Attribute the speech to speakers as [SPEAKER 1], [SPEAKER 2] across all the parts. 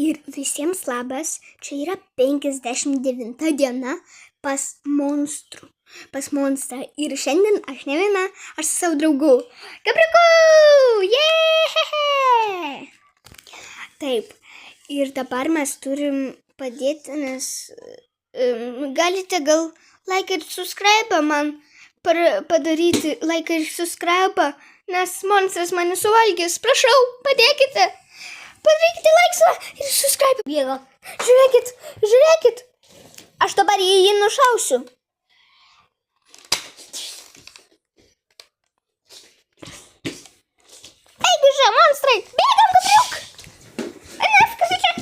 [SPEAKER 1] Ir visiems labas, čia yra 59 diena pas monstrą. Ir šiandien aš ne viena, aš su savo draugu. Gabriuku! Jeeeeee! Taip, ir dabar mes turim padėti, nes galite gal like ir subscribe man padaryti, like ir subscribe, nes monstras mane suvalgys. Prašau, padėkite. Padarykite like ir subscribe. Bėga. Žiūrėkit. Aš dabar jį nušausiu. Eigi čia, monstrai. Bėgam, Gabriuk. Neskasi čia.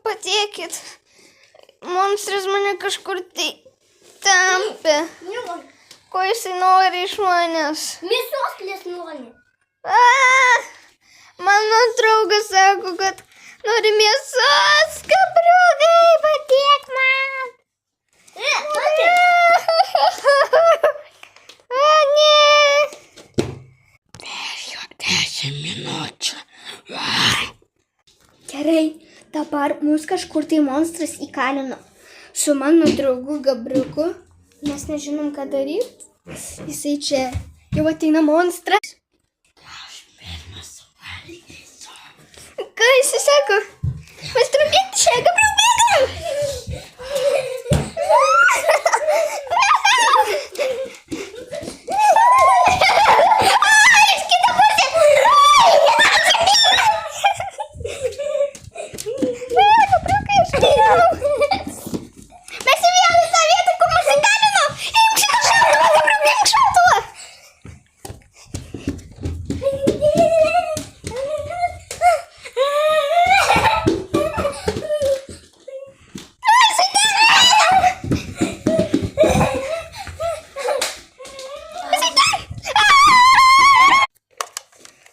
[SPEAKER 1] Padėkit. Monstras mane kažkur tai tampia. Ko jisai nori iš manęs?
[SPEAKER 2] Mėsos nori.
[SPEAKER 1] Mano draugas sako, kad nori mėsos. Gabriukai, padėk man. Ne.
[SPEAKER 2] 10 minučių.
[SPEAKER 1] Gerai. Dabar mus kažkur tai monstras įkalino su mano draugu Gabriuku. Mes nežinom, ką daryti. Jisai čia jau ateina monstras.
[SPEAKER 2] Aš pirmas suvalgysiu.
[SPEAKER 1] Ką jisai sako? Mes turim bėgti čia, Gabriuk, bėgam!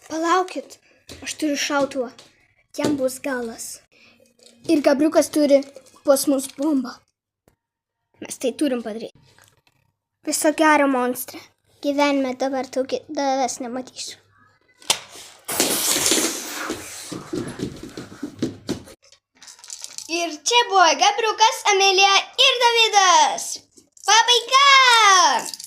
[SPEAKER 1] Palaukit, aš turiu šautuvą. Jam bus galas. Ir Gabriukas turi pas mus bombą. Mes tai turim padaryti. Viso gero, monstrė. Gyvenime dabar tavęs nematysiu. Ir čia buvo Gabriukas, Amelija ir Davidas. Pabaiga!